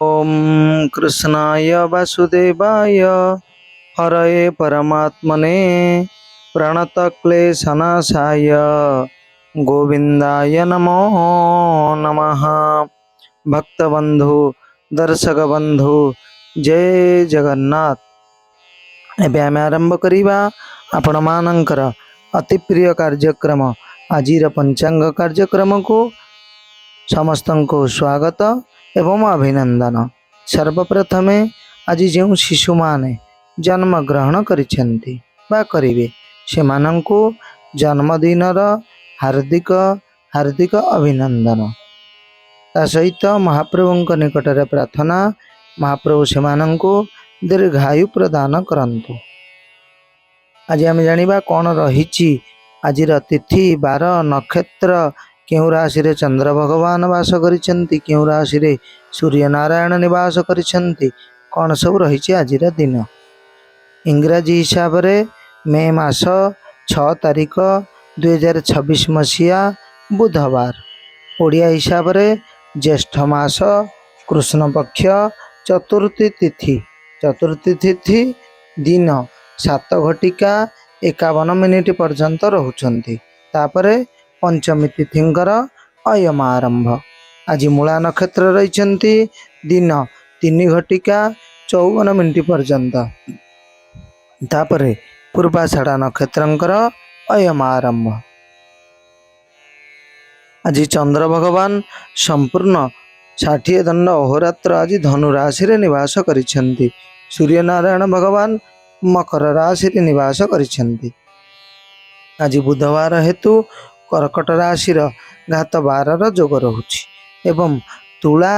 ओम कृष्णाय वासुदेवाय हरये परमात्मने प्रणतक्लेशनाशाय गोविंदाय नमो नमः। भक्तबंधु दर्शक बंधु जय जगन्नाथ। ଏବେ ଆମେ ଆରମ୍ଭ କରିବା ଆପଣମାନଙ୍କର ଅତି ପ୍ରିୟ କାର୍ଯ୍ୟକ୍ରମ ଆଜିର ପଞ୍ଚାଙ୍ଗ କାର୍ଯ୍ୟକ୍ରମକୁ ସମସ୍ତଙ୍କୁ ସ୍ୱାଗତ ଏବଂ ଅଭିନନ୍ଦନ। ସର୍ବପ୍ରଥମେ ଆଜି ଯେଉଁ ଶିଶୁମାନେ ଜନ୍ମଗ୍ରହଣ କରିଛନ୍ତି ବା କରିବେ ସେମାନଙ୍କୁ ଜନ୍ମଦିନର ହାର୍ଦ୍ଦିକ ହାର୍ଦ୍ଦିକ ଅଭିନନ୍ଦନ। ତା ସହିତ ମହାପ୍ରଭୁଙ୍କ ନିକଟରେ ପ୍ରାର୍ଥନା ମହାପ୍ରଭୁ ସେମାନଙ୍କୁ ଦୀର୍ଘାୟୁ ପ୍ରଦାନ କରନ୍ତୁ। ଆଜି ଆମେ ଜାଣିବା କ'ଣ ରହିଛି ଆଜିର ତିଥି ବାର ନକ୍ଷତ୍ର, କେଉଁ ରାଶିରେ ଚନ୍ଦ୍ର ଭଗବାନ ବାସ କରିଛନ୍ତି, କେଉଁ ରାଶିରେ ସୂର୍ଯ୍ୟନାରାୟଣ ନିବାସ କରିଛନ୍ତି, କ'ଣ ସବୁ ରହିଛି ଆଜିର ଦିନ। ଇଂରାଜୀ ହିସାବରେ ମେ ମାସ 6 ତାରିଖ 2026 ମସିହା ବୁଧବାର। ଓଡ଼ିଆ ହିସାବରେ ଜ୍ୟେଷ୍ଠ ମାସ କୃଷ୍ଣପକ୍ଷ ଚତୁର୍ଥୀ ତିଥି। ଚତୁର୍ଥୀ ତିଥି ଦିନ 7:51 ପର୍ଯ୍ୟନ୍ତ ରହୁଛନ୍ତି। ତାପରେ ପଞ୍ଚମୀ ତିଥିଙ୍କର ଅୟମ ଆରମ୍ଭ। ଆଜି ମୂଳା ନକ୍ଷତ୍ର ରହିଛନ୍ତି ଦିନ 3:54 ପର୍ଯ୍ୟନ୍ତ। ତାପରେ ପୂର୍ବାଷାଢ଼ା ନକ୍ଷତ୍ରଙ୍କର ଅୟମ ଆରମ୍ଭ। ଆଜି ଚନ୍ଦ୍ର ଭଗବାନ ସମ୍ପୂର୍ଣ୍ଣ 60 ଦଣ୍ଡ ଅହୋରାତ୍ର ଆଜି ଧନୁ ରାଶିରେ ନିବାସ କରିଛନ୍ତି। ସୂର୍ଯ୍ୟନାରାୟଣ ଭଗବାନ ମକର ରାଶିରେ ନିବାସ କରିଛନ୍ତି। ଆଜି ବୁଧବାର ହେତୁ କର୍କଟ ରାଶିର ଘାତ 12ର ଯୋଗ ରହୁଛି ଏବଂ ତୁଳା,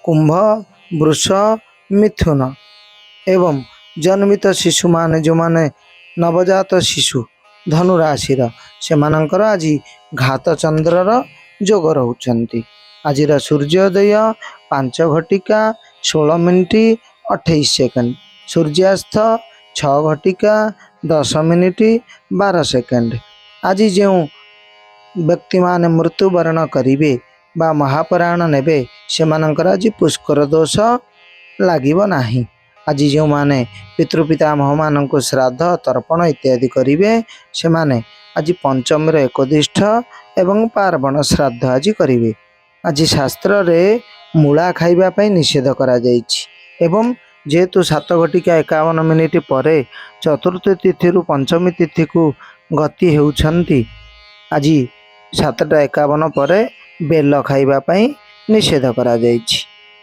କୁମ୍ଭ, ବୃଷ, ମିଥୁନ ଏବଂ ଜନ୍ମିତ ଶିଶୁମାନେ ଯେଉଁମାନେ ନବଜାତ ଶିଶୁ ଧନୁ ରାଶିର ସେମାନଙ୍କର ଆଜି ଘାତ ଚନ୍ଦ୍ରର ଯୋଗ ରହୁଛନ୍ତି। ଆଜିର ସୂର୍ଯ୍ୟୋଦୟ 5:16:28। ସୂର୍ଯ୍ୟାସ୍ତ 6:10:12। ଆଜି ଯେଉଁ ବ୍ୟକ୍ତିମାନେ ମୃତ୍ୟୁବରଣ କରିବେ ବା ମହାପ୍ରାଣ ନେବେ ସେମାନଙ୍କର ଆଜି ପୁଷ୍କର ଦୋଷ ଲାଗିବ ନାହିଁ। ଆଜି ଯେଉଁମାନେ ପିତୃପିତାମହମାନଙ୍କୁ ଶ୍ରାଦ୍ଧ ତର୍ପଣ ଇତ୍ୟାଦି କରିବେ ସେମାନେ ଆଜି ପଞ୍ଚମୀର ଏକୋଦିଷ୍ଠ ଏବଂ ପାର୍ବଣ ଶ୍ରାଦ୍ଧ ଆଜି କରିବେ। ଆଜି ଶାସ୍ତ୍ରରେ ମୂଳା ଖାଇବା ପାଇଁ ନିଷେଧ କରାଯାଇଛି ଏବଂ ଯେହେତୁ 7:51 ପରେ ଚତୁର୍ଥ ତିଥିରୁ ପଞ୍ଚମୀ ତିଥିକୁ ଗତି ହେଉଛନ୍ତି, ଆଜି 7:51 ପରେ ବେଲ ଖାଇବା ପାଇଁ ନିଷେଧ କରାଯାଇଛି।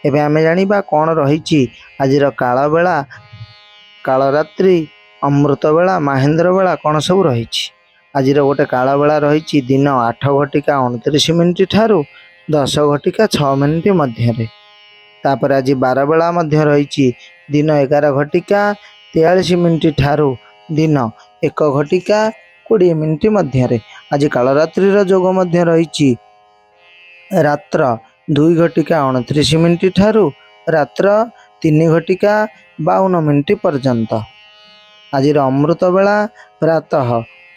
ଏବେ ଆମେ ଜାଣିବା କ'ଣ ରହିଛି ଆଜିର କାଳବେଳା, କାଳରାତ୍ରି, ଅମୃତ ବେଳା, ମାହେନ୍ଦ୍ର ବେଳା କ'ଣ ସବୁ ରହିଛି। ଆଜିର ଗୋଟେ କାଳବେଳା ରହିଛି ଦିନ 8:29 ଠାରୁ 10:06 ମଧ୍ୟରେ। ତାପରେ ଆଜି ବାରବେଳା ମଧ୍ୟ ରହିଛି ଦିନ 11:43 ଠାରୁ ଦିନ 1:20 ମଧ୍ୟରେ। ଆଜି କାଳରାତ୍ରିର ଯୋଗ ମଧ୍ୟ ରହିଛି ରାତ୍ର 2:29 ଠାରୁ ରାତ୍ର 3:52 ପର୍ଯ୍ୟନ୍ତ। ଆଜିର ଅମୃତ ବେଳା ପ୍ରାତଃ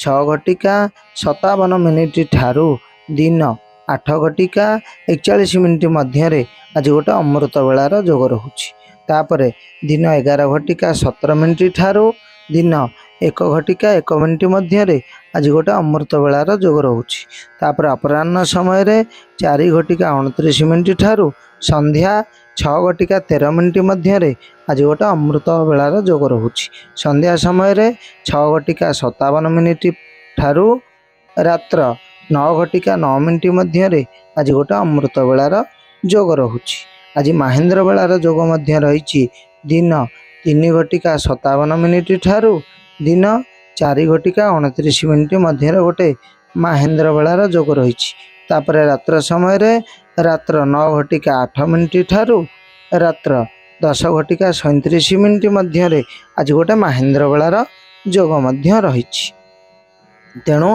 6:57 ଠାରୁ ଦିନ 8:41 ମଧ୍ୟରେ ଆଜି ଗୋଟେ ଅମୃତ ବେଳାର ଯୋଗ ରହୁଛି। ତାପରେ ଦିନ 11:17 ଠାରୁ ଦିନ 1:01 ମଧ୍ୟରେ ଆଜି ଗୋଟେ ଅମୃତ ବେଳାର ଯୋଗ ରହୁଛି। ତାପରେ ଅପରାହ୍ନ ସମୟରେ 4:29 ଠାରୁ ସନ୍ଧ୍ୟା 6:13 ମଧ୍ୟରେ ଆଜି ଗୋଟେ ଅମୃତ ବେଳାର ଯୋଗ ରହୁଛି। ସନ୍ଧ୍ୟା ସମୟରେ 6:57 ଠାରୁ ରାତ୍ର 9:09 ମଧ୍ୟରେ ଆଜି ଗୋଟେ ଅମୃତ ବେଳାର ଯୋଗ ରହୁଛି। ଆଜି ମାହେନ୍ଦ୍ର ବେଳାର ଯୋଗ ମଧ୍ୟ ରହିଛି ଦିନ 3:57 ଠାରୁ ଦିନ 4:29 ମଧ୍ୟରେ ଗୋଟେ ମାହେନ୍ଦ୍ର ବେଳାର ଯୋଗ ରହିଛି। ତାପରେ ରାତ୍ର ସମୟରେ ରାତ୍ର 9:08 ଠାରୁ ରାତ୍ର 10:37 ମଧ୍ୟରେ ଆଜି ଗୋଟେ ମାହେନ୍ଦ୍ର ବେଳାର ଯୋଗ ମଧ୍ୟ ରହିଛି। ତେଣୁ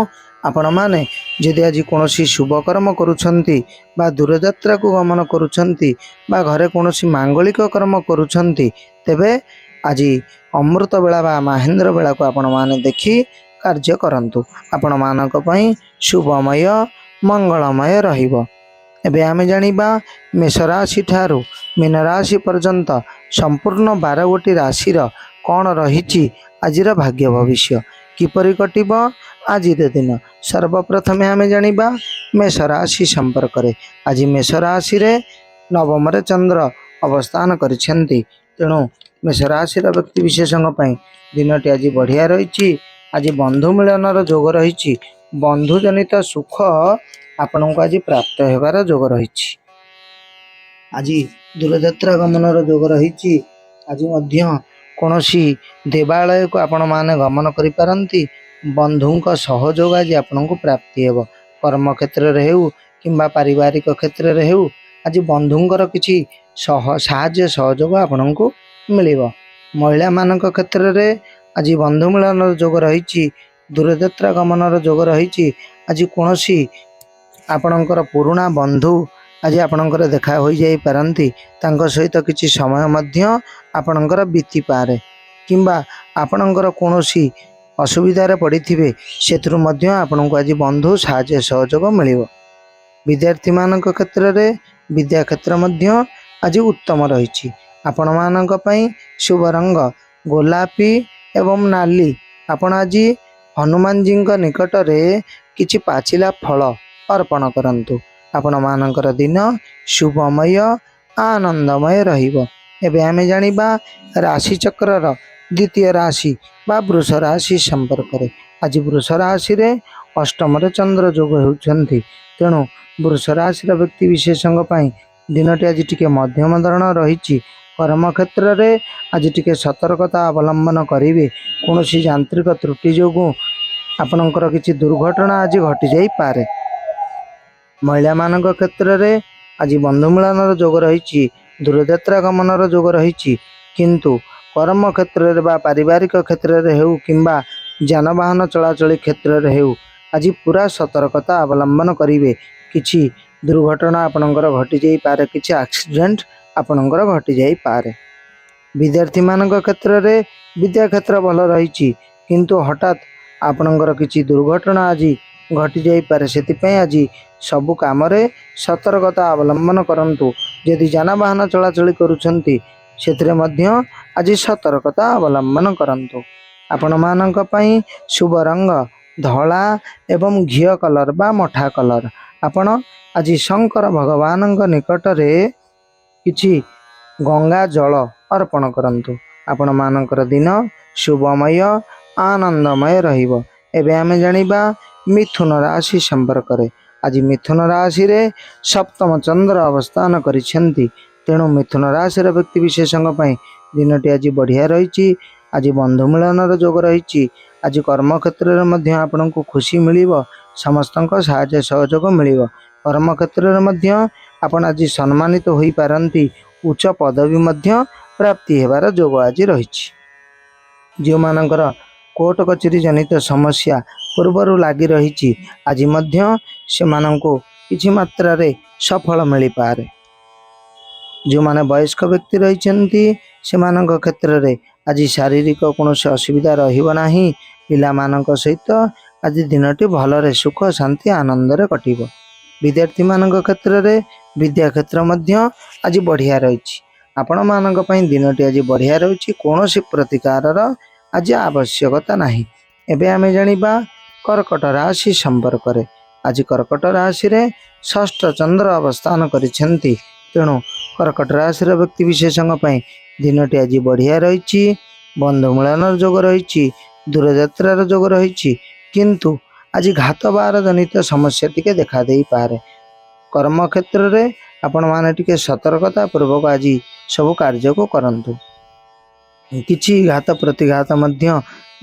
ଆପଣମାନେ ଯଦି ଆଜି କୌଣସି ଶୁଭକର୍ମ କରୁଛନ୍ତି ବା ଦୂରଯାତ୍ରାକୁ ଗମନ କରୁଛନ୍ତି ବା ଘରେ କୌଣସି ମାଙ୍ଗଳିକ କର୍ମ କରୁଛନ୍ତି ତେବେ ଆଜି ଅମୃତ ବେଳା ବା ମାହେନ୍ଦ୍ର ବେଳାକୁ ଆପଣମାନେ ଦେଖି କାର୍ଯ୍ୟ କରନ୍ତୁ। ଆପଣମାନଙ୍କ ପାଇଁ ଶୁଭମୟ ମଙ୍ଗଳମୟ ରହିବ। ଏବେ ଆମେ ଜାଣିବା ମେଷ ରାଶି ଠାରୁ ମୀନ ରାଶି ପର୍ଯ୍ୟନ୍ତ ସମ୍ପୂର୍ଣ୍ଣ 12ଗୋଟି ରାଶିର କ'ଣ ରହିଛି ଆଜିର ଭାଗ୍ୟ ଭବିଷ୍ୟ କିପରି କଟିବ ଆଜିର ଦିନ। ସର୍ବପ୍ରଥମେ ଆମେ ଜାଣିବା ମେଷ ରାଶି ସମ୍ପର୍କରେ। ଆଜି ମେଷ ରାଶିରେ ନବମରେ ଚନ୍ଦ୍ର ଅବସ୍ଥାନ କରିଛନ୍ତି। ତେଣୁ ମେଷ ରାଶିର ବ୍ୟକ୍ତି ବିଶେଷଙ୍କ ପାଇଁ ଦିନଟି ଆଜି ବଢ଼ିଆ ରହିଛି। ଆଜି ବନ୍ଧୁ ମିଳନର ଯୋଗ ରହିଛି। ବନ୍ଧୁ ଜନିତ ସୁଖ ଆପଣଙ୍କୁ ଆଜି ପ୍ରାପ୍ତ ହେବାର ଯୋଗ ରହିଛି। ଆଜି ଦୂରଯାତ୍ରା ଗମନର ଯୋଗ ରହିଛି। ଆଜି ମଧ୍ୟ କୌଣସି ଦେବାଳୟକୁ ଆପଣମାନେ ଗମନ କରିପାରନ୍ତି। ବନ୍ଧୁଙ୍କ ସହଯୋଗ ଆଜି ଆପଣଙ୍କୁ ପ୍ରାପ୍ତି ହେବ। କର୍ମକ୍ଷେତ୍ରରେ ହେଉ କିମ୍ବା ପାରିବାରିକ କ୍ଷେତ୍ରରେ ହେଉ ଆଜି ବନ୍ଧୁଙ୍କର କିଛି ସାହାଯ୍ୟ ସହଯୋଗ ଆପଣଙ୍କୁ ମିଳିବ। ମହିଳାମାନଙ୍କ କ୍ଷେତ୍ରରେ ଆଜି ବନ୍ଧୁ ମିଳନର ଯୋଗ ରହିଛି। ଦୂରଯାତ୍ରା ଗମନର ଯୋଗ ରହିଛି। ଆଜି କୌଣସି ଆପଣଙ୍କର ପୁରୁଣା ବନ୍ଧୁ ଆଜି ଆପଣଙ୍କର ଦେଖା ହୋଇଯାଇପାରନ୍ତି। ତାଙ୍କ ସହିତ କିଛି ସମୟ ମଧ୍ୟ ଆପଣଙ୍କର ବିତିପାରେ କିମ୍ବା ଆପଣଙ୍କର କୌଣସି ଅସୁବିଧାରେ ପଡ଼ିଥିବେ ସେଥିରୁ ମଧ୍ୟ ଆପଣଙ୍କୁ ଆଜି ବନ୍ଧୁ ସାହାଯ୍ୟ ସହଯୋଗ ମିଳିବ। ବିଦ୍ୟାର୍ଥୀମାନଙ୍କ କ୍ଷେତ୍ରରେ ବିଦ୍ୟା କ୍ଷେତ୍ର ମଧ୍ୟ ଆଜି ଉତ୍ତମ ରହିଛି। ଆପଣମାନଙ୍କ ପାଇଁ ଶୁଭ ରଙ୍ଗ ଗୋଲାପୀ ଏବଂ ନାଲି। ଆପଣ ଆଜି ହନୁମାନଜୀଙ୍କ ନିକଟରେ କିଛି ପାଚିଲା ଫଳ ଅର୍ପଣ କରନ୍ତୁ। ଆପଣମାନଙ୍କର ଦିନ ଶୁଭମୟ ଆନନ୍ଦମୟ ରହିବ। ଏବେ ଆମେ ଜାଣିବା ରାଶିଚକ୍ରର ଦ୍ୱିତୀୟ ରାଶି ବା ବୃଷ ରାଶି ସମ୍ପର୍କରେ। ଆଜି ବୃଷ ରାଶିରେ ଅଷ୍ଟମରେ ଚନ୍ଦ୍ର ଯୋଗ ହେଉଛନ୍ତି। ତେଣୁ ବୃଷ ରାଶିର ବ୍ୟକ୍ତି ବିଶେଷଙ୍କ ପାଇଁ ଦିନଟି ଆଜି ଟିକେ ମଧ୍ୟମ ଧରଣ ରହିଛି। କର୍ମକ୍ଷେତ୍ରରେ ଆଜି ଟିକେ ସତର୍କତା ଅବଲମ୍ବନ କରିବେ। କୌଣସି ଯାନ୍ତ୍ରିକ ତ୍ରୁଟି ଯୋଗୁଁ ଆପଣଙ୍କର କିଛି ଦୁର୍ଘଟଣା ଆଜି ଘଟିଯାଇପାରେ। ମହିଳାମାନଙ୍କ କ୍ଷେତ୍ରରେ ଆଜି ବନ୍ଧୁ ମିଳନର ଯୋଗ ରହିଛି। ଦୂରଯାତ୍ରା ଗମନର ଯୋଗ ରହିଛି। କିନ୍ତୁ କର୍ମକ୍ଷେତ୍ରରେ ବା ପାରିବାରିକ କ୍ଷେତ୍ରରେ ହେଉ କିମ୍ବା ଯାନବାହନ ଚଳାଚଳି କ୍ଷେତ୍ରରେ ହେଉ ଆଜି ପୁରା ସତର୍କତା ଅବଲମ୍ବନ କରିବେ। କିଛି ଦୁର୍ଘଟଣା ଆପଣଙ୍କର ଘଟିଯାଇପାରେ। କିଛି ଆକ୍ସିଡେଣ୍ଟ ଆପଣଙ୍କର ଘଟିଯାଇପାରେ। ବିଦ୍ୟାର୍ଥୀମାନଙ୍କ କ୍ଷେତ୍ରରେ ବିଦ୍ୟା କ୍ଷେତ୍ର ଭଲ ରହିଛି। କିନ୍ତୁ ହଠାତ୍ ଆପଣଙ୍କର କିଛି ଦୁର୍ଘଟଣା ଆଜି ଘଟିଯାଇପାରେ। ସେଥିପାଇଁ ଆଜି ସବୁ କାମରେ ସତର୍କତା ଅବଲମ୍ବନ କରନ୍ତୁ। ଯଦି ଯାନବାହନ ଚଳାଚଳି କରୁଛନ୍ତି ସେଥିରେ ମଧ୍ୟ ଆଜି ସତର୍କତା ଅବଲମ୍ବନ କରନ୍ତୁ। ଆପଣମାନଙ୍କ ପାଇଁ ଶୁଭ ରଙ୍ଗ ଧଳା ଏବଂ ଘିଅ କଲର ବା ମଠା କଲର। ଆପଣ ଆଜି ଶଙ୍କର ଭଗବାନଙ୍କ ନିକଟରେ କିଛି ଗଙ୍ଗା ଜଳ ଅର୍ପଣ କରନ୍ତୁ। ଆପଣମାନଙ୍କର ଦିନ ଶୁଭମୟ ଆନନ୍ଦମୟ ରହିବ। ଏବେ ଆମେ ଜାଣିବା ମିଥୁନ ରାଶି ସମ୍ପର୍କରେ। ଆଜି ମିଥୁନ ରାଶିରେ ସପ୍ତମ ଚନ୍ଦ୍ର ଅବସ୍ଥାନ କରିଛନ୍ତି। ତେଣୁ ମିଥୁନ ରାଶିର ବ୍ୟକ୍ତି ବିଶେଷଙ୍କ ପାଇଁ ଦିନଟି ଆଜି ବଢ଼ିଆ ରହିଛି। ଆଜି ବନ୍ଧୁ ମିଳନର ଯୋଗ ରହିଛି। ଆଜି କର୍ମକ୍ଷେତ୍ରରେ ମଧ୍ୟ ଆପଣଙ୍କୁ ଖୁସି ମିଳିବ। ସମସ୍ତଙ୍କ ସାହାଯ୍ୟ ସହଯୋଗ ମିଳିବ। କର୍ମକ୍ଷେତ୍ରରେ ମଧ୍ୟ ଆପଣ ଆଜି ସମ୍ମାନିତ ହୋଇପାରନ୍ତି। ଉଚ୍ଚ ପଦବୀ ମଧ୍ୟ ପ୍ରାପ୍ତି ହେବାର ଯୋଗ ଆଜି ରହିଛି। ଯେଉଁମାନଙ୍କର କୋର୍ଟ କଚେରୀ ଜନିତ ସମସ୍ୟା ପୂର୍ବରୁ ଲାଗି ରହିଛି ଆଜି ମଧ୍ୟ ସେମାନଙ୍କୁ କିଛି ମାତ୍ରାରେ ସଫଳ ମିଳିପାରେ। ଯେଉଁମାନେ ବୟସ୍କ ବ୍ୟକ୍ତି ରହିଛନ୍ତି ସେମାନଙ୍କ କ୍ଷେତ୍ରରେ ଆଜି ଶାରୀରିକ କୌଣସି ଅସୁବିଧା ରହିବ ନାହିଁ। ପିଲାମାନଙ୍କ ସହିତ ଆଜି ଦିନଟି ଭଲରେ ସୁଖ ଶାନ୍ତି ଆନନ୍ଦରେ କଟିବ। ବିଦ୍ୟାର୍ଥୀମାନଙ୍କ କ୍ଷେତ୍ରରେ ବିଦ୍ୟା କ୍ଷେତ୍ର ମଧ୍ୟ ଆଜି ବଢ଼ିଆ ରହିଛି। ଆପଣମାନଙ୍କ ପାଇଁ ଦିନଟି ଆଜି ବଢ଼ିଆ ରହିଛି। କୌଣସି ପ୍ରତିକାରର ଆଜି ଆବଶ୍ୟକତା ନାହିଁ। ଏବେ ଆମେ ଜାଣିବା କର୍କଟ ରାଶି ସମ୍ପର୍କରେ। ଆଜି କର୍କଟ ରାଶିରେ ଷଷ୍ଠ ଚନ୍ଦ୍ର ଅବସ୍ଥାନ କରିଛନ୍ତି। ତେଣୁ କର୍କଟ ରାଶିର ବ୍ୟକ୍ତି ବିଶେଷଙ୍କ ପାଇଁ ଦିନଟି ଆଜି ବଢ଼ିଆ ରହିଛି। ବନ୍ଧୁ ମିଳନର ଯୋଗ ରହିଛି। ଦୂରଯାତ୍ରାର ଯୋଗ ରହିଛି। କିନ୍ତୁ ଆଜି ଘାତ ବାର ଜନିତ ସମସ୍ୟା ଟିକେ ଦେଖା ଦେଇପାରେ। କର୍ମକ୍ଷେତ୍ରରେ ଆପଣମାନେ ଟିକେ ସତର୍କତା ପୂର୍ବକ ଆଜି ସବୁ କାର୍ଯ୍ୟକୁ କରନ୍ତୁ। କିଛି ଘାତ ପ୍ରତିଘାତ ମଧ୍ୟ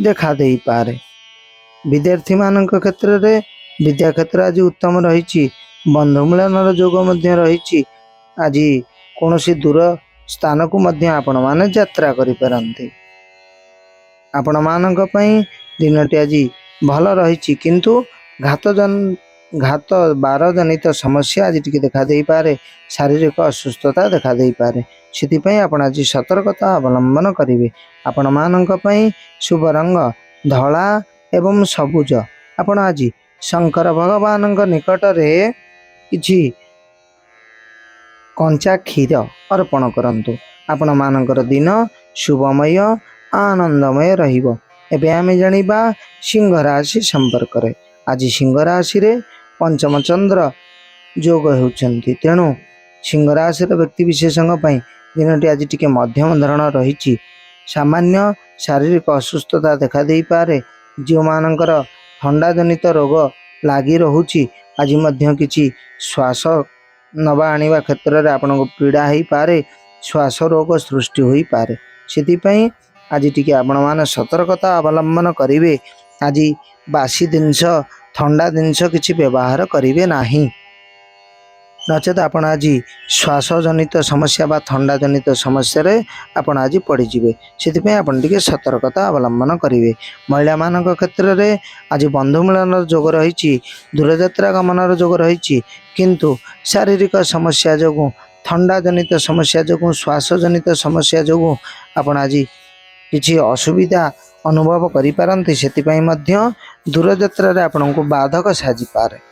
ଦେଖା ଦେଇପାରେ। ବିଦ୍ୟାର୍ଥୀମାନଙ୍କ କ୍ଷେତ୍ରରେ ବିଦ୍ୟା କ୍ଷେତ୍ର ଆଜି ଉତ୍ତମ ରହିଛି। ବନ୍ଧୁ ମିଳନର ଯୋଗ ମଧ୍ୟ ରହିଛି। ଆଜି କୌଣସି ଦୂର ସ୍ଥାନକୁ ମଧ୍ୟ ଆପଣମାନେ ଯାତ୍ରା କରିପାରନ୍ତି। ଆପଣମାନଙ୍କ ପାଇଁ ଦିନଟି ଆଜି ଭଲ ରହିଛି। କିନ୍ତୁ ଘାତ ବାର ଜନିତ ସମସ୍ୟା ଆଜି ଟିକେ ଦେଖା ଦେଇପାରେ। ଶାରୀରିକ ଅସୁସ୍ଥତା ଦେଖା ଦେଇପାରେ। ସେଥିପାଇଁ ଆପଣ ଆଜି ସତର୍କତା ଅବଲମ୍ବନ କରିବେ। ଆପଣମାନଙ୍କ ପାଇଁ ଶୁଭ ରଙ୍ଗ ଧଳା ଏବଂ ସବୁଜ। ଆପଣ ଆଜି ଶଙ୍କର ଭଗବାନଙ୍କ ନିକଟରେ କିଛି कंचा क्षीर अर्पण करंतु आपण मानकर दिन शुभमय आनंदमय रहिबो। एबे आमे जानिबा सिंह राशि संपर्क रे। आज सिंह राशि रे पंचम चंद्र जोग होउछंती, तेणु सिंह राशि व्यक्ति विशेषज्ञ पई दिनटी आज टिके मध्यम धरण रही। सामान्य शारीरिक असुस्थता देखा दे पारे। जो मानकर ठंडा जनित रोग लगी रोची आज मध्य किछि श्वास नवा आनिबा क्षेत्र में आपन को पीड़ा हो पारे, श्वास रोग सृष्टि हो पारे। से आज टिके आपण माने सतर्कता अवलंबन करिवे। आज बासी जिनस ठंडा जिनस किछि व्यवहार करिवे नाही, नचेत आपण आज श्वास जनित समस्या बा ठंडा जनित समस्या रे आपण आज पड़ीजे। से आपण टिके सतर्कता अवलंबन करिवे। महिला मानक क्षेत्र में आज बंधु मिलन जोग रही, दूरयात्रा गमनर जोग रही, किंतु शारीरिक समस्या जो ठंडा जनित समस्या जो श्वास जनित समस्या जो आपण आज किछि असुविधा अनुभव करिपारंती। सेतिपई मध्य दूरयात्रा रे आपण को बाधक साजी पारे।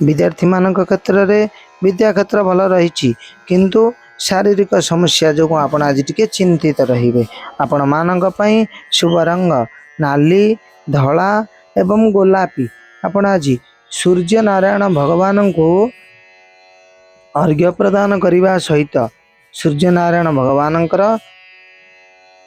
विद्यार्थी मानक क्षेत्र में विद्या क्षेत्र भल रही, किंतु शारीरिक समस्या जो आपण आज टिके चिंतित रहिबे। आपण मानक पई शुभ रंग नाली धला एवं गोलापी। आपण आज सूर्य नारायण भगवान को अर्घ्य प्रदान करने सहित सूर्य नारायण भगवान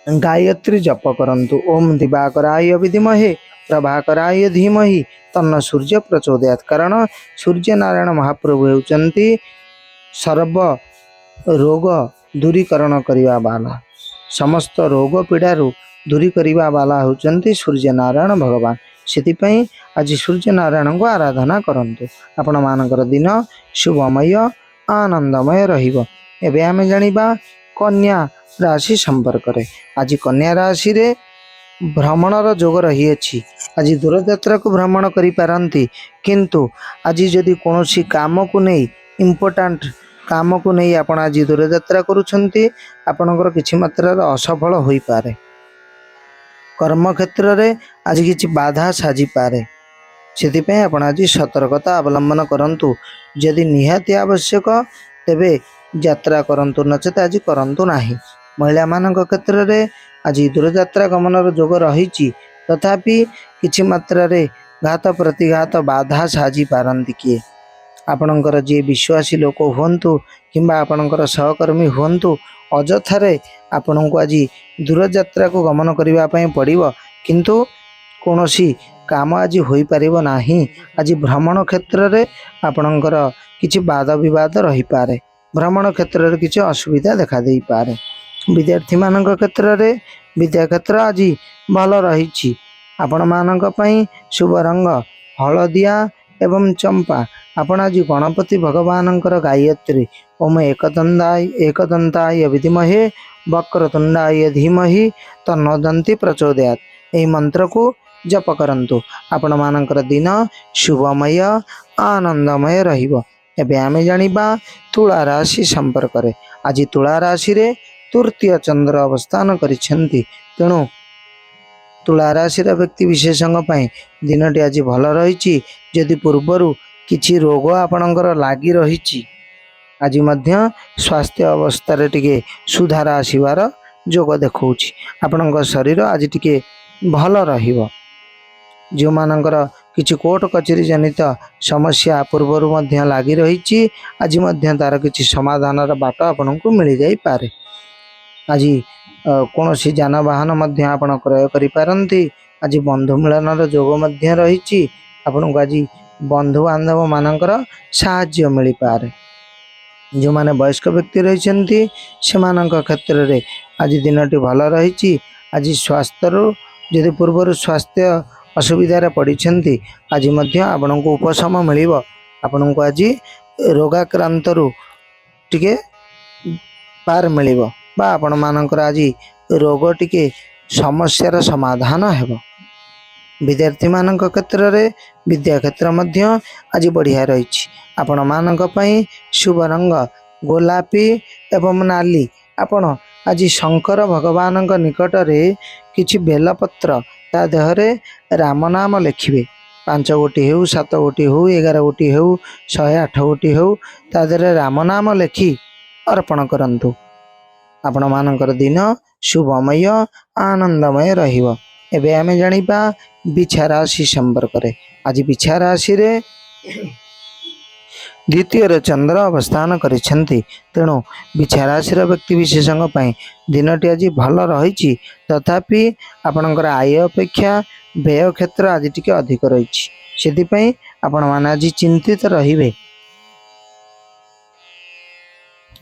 गायत्री जप करंतु। ओम दिवाकराय विद्महे प्रभाकराय धीमहि तन्न सूर्य प्रचोदयात्। कारण सूर्य नारायण महाप्रभु होउचंती सर्व रोग दूरीकरण करिवा वाला, समस्त रोग पीड़ारू दूरी करिवा वाला होउचंती सूर्य नारायण भगवान। सेतिपई आज सूर्य नारायण को आराधना करंतु। आपण मानकर दिन शुभमय आनंदमय रहिबो। एबे आमे जानिबा कन्या राशि संपर्क रे। आज कन्या राशि रे भ्रमणर जोग रही अछि। आज दूरयात्रा को भ्रमण करि पारंती, किंतु आज जदि कोनोसी काम को नहीं इम्पोर्टेंट काम को नहीं आपण आज दूरयात्रा करूछंती, आपणकर किछि मात्रार असफल होई पारे। कर्म क्षेत्र रे आज किछि बाधा साजी पारे। सेतिपई आपण आज सतर्कता अवलंबन करंतु। यदि निहाती आवश्यक तेबे यात्रा करंतु, नचेत आज करंतु नाही। महिला मानक क्षेत्र रे आज दूरयात्रा गमनर जोग रही, तथापि किछि मात्रा रे घात प्रतिघात बाधा साजी पारंती। किए आपणकर जे विश्वासी लोक हुंतु किंबा आपणकर सहकर्मी हुंतु, अजथारे आपण को आज दूरयात्रा को गमन करिवा पई पड़िबो, किंतु कोनोसी काम आज होई परिबो नाही। आज भ्रमण क्षेत्र रे आपणकर किछि बाध विवाद रही पारे। भ्रमण क्षेत्र रे किछि असुविधा देखा देई पारे। विद्यार्थी मानक क्षेत्र रे विद्या क्षेत्र आज भल रही। आपण मानक पई शुभ रंग हलदिया एवं चंपा। आपण आज गणपति भगवान गायत्री ओम एकदंताय विद्महे वक्रतुंडाय धीमहि तन्नो दन्ति प्रचोदयात् एही मंत्र को जप करंतु। आपण मानकर दिन शुभमय आनंदमय रहिबो। एबे आमे जानिबा तुला राशि संपर्क रे। आज तुला राशि रे तृतीय चंद्र अवस्थान करिसेंती, तेणु तुला राशि व्यक्ति विशेषज्ञ पई दिनटी आज भल रही। जदि पूर्वरु किछि रोग आपणकर लागी रही, आज मध्य स्वास्थ्य अवस्था रे टिके सुधार आसीबार जोग देखौछि। आपणकर शरीर आज टिके भल रहिबो। जो मानकर किछि कोर्ट कचेरी जनित समस्या पूर्वरु मध्य लागी रही, आज मध्य तार किछि समाधानर बाट आपनकु मिल जाई पारे। आज कौनसी जानवाहन मध्य आपण क्रय करि पारंती। आज बंधु मिलनर जोग मध्य रही। आपन को आज बंधु बांधव मानकर साहाय्य मिल पारे। जो माने वयस्क व्यक्ति रही से क्षेत्र में आज दिनटी भल रही। आज स्वास्थ्य यदि पूर्व स्वास्थ्य असुविधार पड़ी आज आपण को उपशम मिल। आपण को आज रोगाक्रांत टिके पार मिल बा आपण मानकर आज रोग टिके समस्यार समाधान हेबो। विद्यार्थी मानक क्षेत्र में विद्या क्षेत्र मध्य आज बढ़िया रही। आपण मानक पई शुभ रंग गोलापी एवं नाली। आपण आज शंकर भगवान निकट में किछि बेलपत्र ता देहरे राम नाम लिखिबे। 5 गोटी हो 7 गोटी हो 11 गोटी हो 108 गोटी हो ता देहरे राम नाम लिखि अर्पण करंतु। आपण मानकर दिन शुभमय आनंदमय रहिब। एबे आमे जानिबा बिछा राशि संपर्क रे। आज बिछा राशि रे द्वितीय चंद्र अवस्थान करिसेंती, तेणु बिछा राशि व्यक्ति विशेषज्ञ दिनटी आज भल रही, तथापि आपणकर आय अपेक्षा व्यय क्षेत्र आज टिके अधिक रही, से आपण मैंने आज चिंतित रहिबे।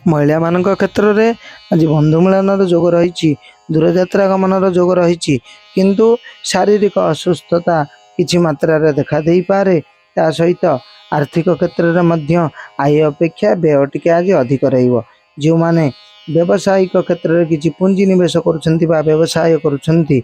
महिला मान क्षेत्र में आज बंधु मिलन जोग रही, दूरयात्रा गमन जोग रही, किंतु शारीरिक असुस्थता किछि मात्रा रे देखा दे पारे। ता सहित आर्थिक क्षेत्र में आय अपेक्षा व्यय टिके आज अधिक रहिबो। जो माने व्यावसायिक क्षेत्र में किछि पुंजी निवेश करुछंती बा व्यवसाय करुछंती,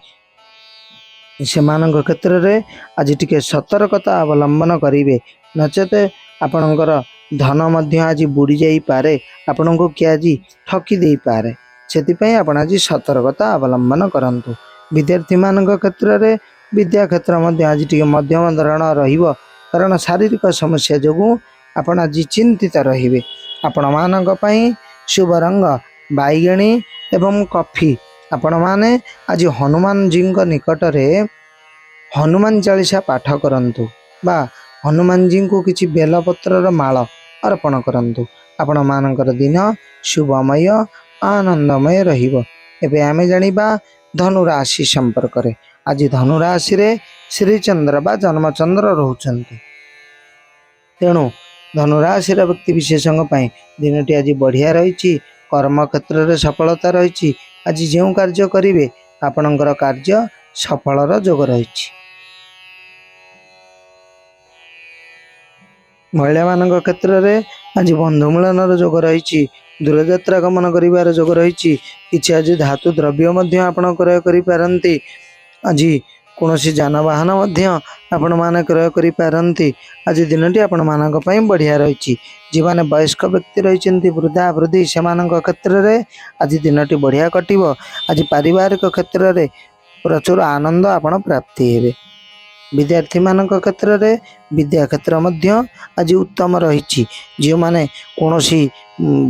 सेमानक क्षेत्र में आज टिके सतर्कता अवलंबन करिवे, नचेत आपणकर धन मध्य आज बुड़ी जाई पारे, आपन को किए आज ठकी दे पारे। से आपण आज सतर्कता अवलंबन करंतु। विद्यार्थी मान क्षेत्र में विद्या क्षेत्र मध्य आज टिके मध्यम धरण रहिबो, कारण शारीरिक समस्या जोगु आपण आज चिंतित रहिबे। आपण मानक पई शुभ रंग बैगणी एवं कॉफी। आपण माने आज हनुमान जी निकट रे हनुमान चालीसा पाठ करंतु बा हनुमान जी को किछि बेलपत्र माल अर्पण करंतु। आपण मानकर दिन शुभमय आनंदमय रहिबो। एबे आमे जानिबा धनु राशि संपर्क रे। आज धनु राशि रे श्री चंद्र बा जन्मचंद्र रहउछंती, तेणु धनु राशि व्यक्ति विशेषज्ञ दिनटी आज बढ़िया रही। कर्म क्षेत्र में सफलता रही। आज जो कार्य करेंगे आपणकर कार्य सफलर जोग रही। महिला मान क्षेत्र में आज बंधु मिलन जोग रही, दूरयात्रा गमन कर जोग रही, कि आज धातु द्रव्य आपण क्रय करें। आज कौन जानवाहन आपण मैंने क्रय करें। आज दिनटी आपण मानक बढ़िया रही। जी मैंने वयस्क व्यक्ति रही, वृद्धा वृद्धि से क्षेत्र में आज दिनटी बढ़िया कटिबो। आज पारिवारिक क्षेत्र में प्रचुर आनंद आपण प्राप्ति हेबे। विद्यार्थी मान क्षेत्र में विद्या क्षेत्र मध्य आज उत्तम रही। जो मैंने कौन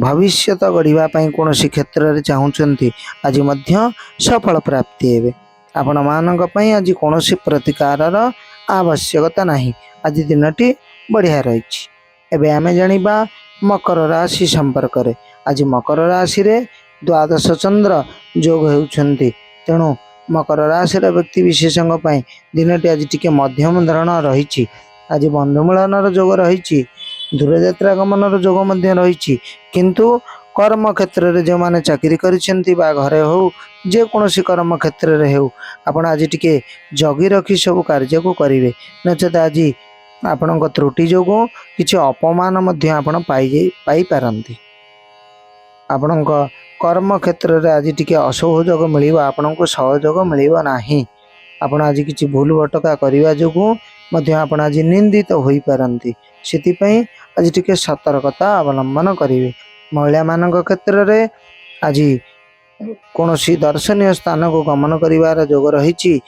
भविष्य गढ़ापी कौन क्षेत्र में चाहूँगी आज मध्य सफल प्राप्ति हेबे। आपण मानक पई आज कौन प्रतिकार आवश्यकता नहीं। आज दिनटी बढ़िया रही। एबे आमे जानिबा मकर राशि संपर्क रे। आज मकर राशि रे द्वादश चंद्र जोग होउछंती, तेणु मकर राशि व्यक्ति विशेषज्ञ दिनटी आज टिके मध्यम धरण रही। आज बंधु मिलन जोग रही, दूरयात्रा गमन जोग मध्य रही, किंतु कर्म क्षेत्र में जो मैंने चाकरी करिसेंती बा घरे हो जे कौन कर्म क्षेत्र में हो आपण आज टिके जगी रखी सब कार्य को करेंगे, नचेत आज आपण त्रुटि जोगु किछि अपमान मध्य आपण पाई पारंती। आपण कर्म क्षेत्र में आज टिके असहयोग मिलिबा, आपण को सहयोग मिलिबा नाही। आपण आज किछि भूल भटका करिवा जोगु मध्य आपण आज निंदित होई पारंती। सेति आज टिके सतर्कता अवलंबन करिवे। महिला मान क्षेत्र में आज कौन दर्शनीय स्थान को गमन कर जोग रही,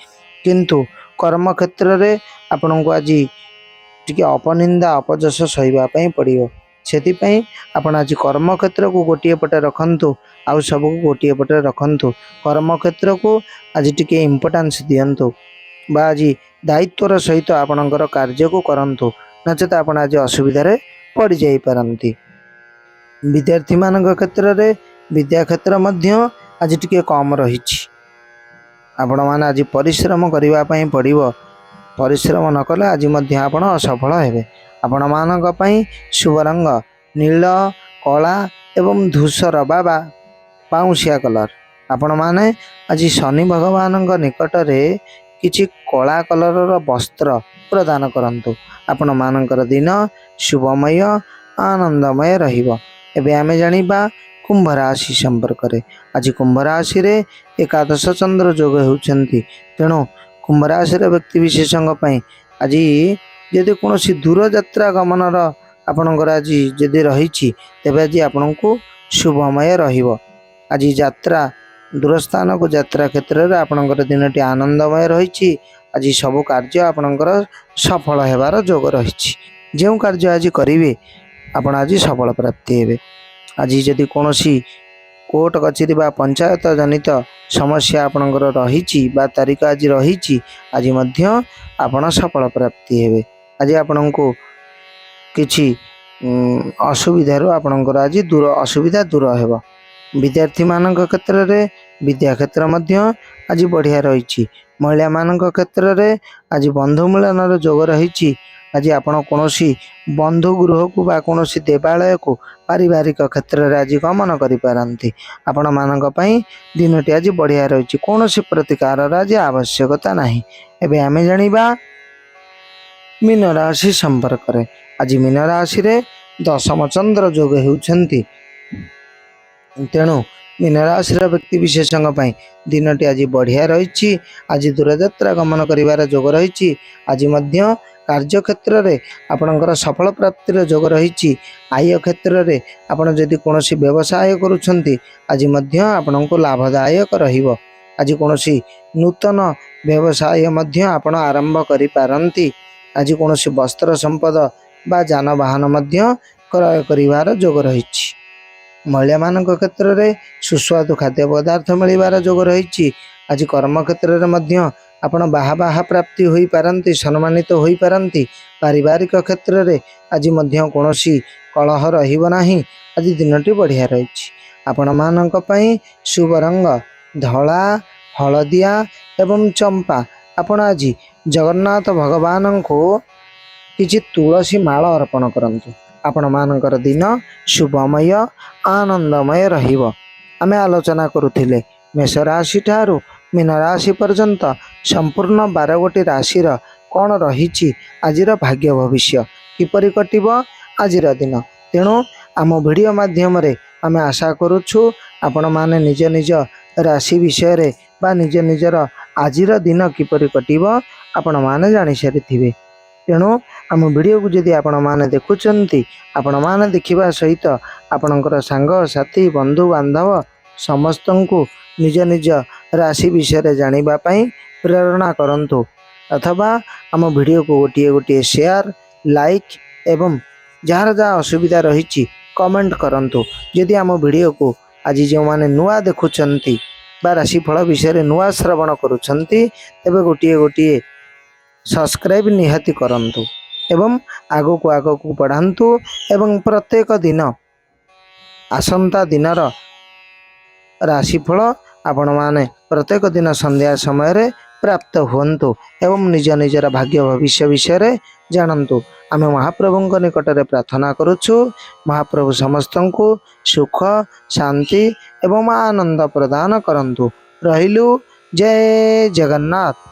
किंतु कर्म क्षेत्र में आपण को आज टिके अपनिंदा अपजस सहीवाई पड़ो। से आपण आज कर्म क्षेत्र को गोटे पटे रखंतु, आउ सब को गोटे पटे रखंतु। कर्म क्षेत्र को आज टिके इम्पोर्टेंस दियंतु बा आज दायित्वर सहित आपणकर कार्य को करंतु, नचेत आपण आज असुविधा पड़ जाई पारंती। विद्यार्थी मान क्षेत्र में विद्या क्षेत्र मध्य आज टिके कम रही। आपण मैंने आज परिश्रम करने पड़ो, परिश्रम न कले आज मध्य आपण असफल हेबे। आपण मानक पई शुभ रंग नील कला एवं धूसर बाबा पाउंसिया कलर। आपण माने आज शनि भगवान निकट रे किछि कला कलर वस्त्र प्रदान करंतु। आपण मानकर दिन शुभमय आनंदमय रहिबो। एबे आमे जानिबा कुंभ राशि संपर्क रे। आज कुंभ राशि रे एकादश चंद्र जोग होउछंती, तेणु कुंभ राशि व्यक्ति विशेषज्ञ आज यदि कौन दूर यात्रा गमन आपणकर आज जदि रही, तेबे आज आपण को शुभमय रहिबो। आज यात्रा दूर स्थान को यात्रा क्षेत्र में आपणकर दिनटी आनंदमय रही। आज सब कार्य आपणकर सफल हेबार जोग रही। जो कार्य आज करेंगे आपण आज सफल प्राप्ति हेबे। आज जदि कौन कोर्ट कचेरी बा पंचायत जनित समस्या आपणकर रही तारीख आज रही आज आपण सफल प्राप्ति हेबे। आज आपण को किछि असुविधार आपणकर आज असुविधा दूर हेब। विद्यार्थी मान क्षेत्र में विद्या क्षेत्र मध्य आज बढ़िया रही। महिला मान क्षेत्र में आज बंधु मिलन जोग रही। आज आपण कौन बंधु गृह को बा कौन देवालय को पारिवारिक क्षेत्र में आज गमन करिपारंती। आपण मानक पई दिनटी आज बढ़िया रही। कौन प्रतिकार आज आवश्यकता नहीं। एबे आमे जानिबा मीन राशि संपर्क रे। आज मीन राशि रे दशम चंद्र जोग हेउछंती। तेणु मीन राशि व्यक्ति विशेष दिनटी आज बढ़िया रही। आज दूरयात्रा गमन कर जोग रही। आज कार्य क्षेत्र में आपणकर सफल प्राप्तिर जोग रही। आय क्षेत्र में आपड़ जदि कौन व्यवसाय करुँच आज आपण को लाभदायक रहिबो। आज कौन नूतन व्यवसाय आपण आरंभ करिपारंती। आज कौन वस्त्र संपद बा जानवाहन क्रय करिवार जोग रही। महिला मान क्षेत्र में सुस्वादु खाद्य पदार्थ मिलबार जोग रही। आज कर्म क्षेत्र में आपण बाहा प्राप्ति हो पारंती, सम्मानित हो पारंती। पारिवारिक क्षेत्र में आज कौन कलह रहिबो नाही। आज दिनटी बढ़िया रही। आपण मानक पई शुभ रंग धला, हलदिया एवं चंपा। आपण आज जगन्नाथ भगवान को किछि तुलसी माळ अर्पण करंतु। आपण मानकर दिन शुभमय आनंदमय रहिबो। आमे आलोचना करुथिले मेष राशि ठारू मीन राशि पर्यंत संपूर्ण 12 गोटी राशि कौन रही आजिर भाग्य भविष्य किपरि कटिबो आजिर दिन। तेणु आम वीडियो माध्यम रे आमे आशा करुछु आपण माने निज निज राशि विषय रे बा निज निजर आजिर दिन किपरि कटिबो आपण माने जानि सारिथिबे। तेणु आम वीडियो को जदि आपण माने देखुचंती आपण माने देखिबा सहित आपणकर सांग साथी बंधु बांधव समस्त को निज निज राशि विषय जानिबा पई प्रेरणा करंतु। अथवा आम वीडियो को गोटे गोटे शेयर लाइक एवं जार जहाँ असुविधा रही कमेंट करंतु। यदि आम वीडियो को आज जो माने नुआ देखुचंती बा राशिफल विषय नुआ श्रवण करुछंती तेबे गोटे गोटे सब्सक्राइब निहाती करंतु एवं आगो को बढ़ांतु एवं प्रत्येक दिन आसंता दिनर राशिफल आपण माने प्रत्येक दिन संध्या समय रे प्राप्त हुंतु एवं निज निजर भाग्य भविष्य विषय जानतु। आमे महाप्रभु निकट में प्रार्थना करुछु महाप्रभु समस्त को सुख शांति एवं आनंद प्रदान करंतु। रहिलु जय जगन्नाथ।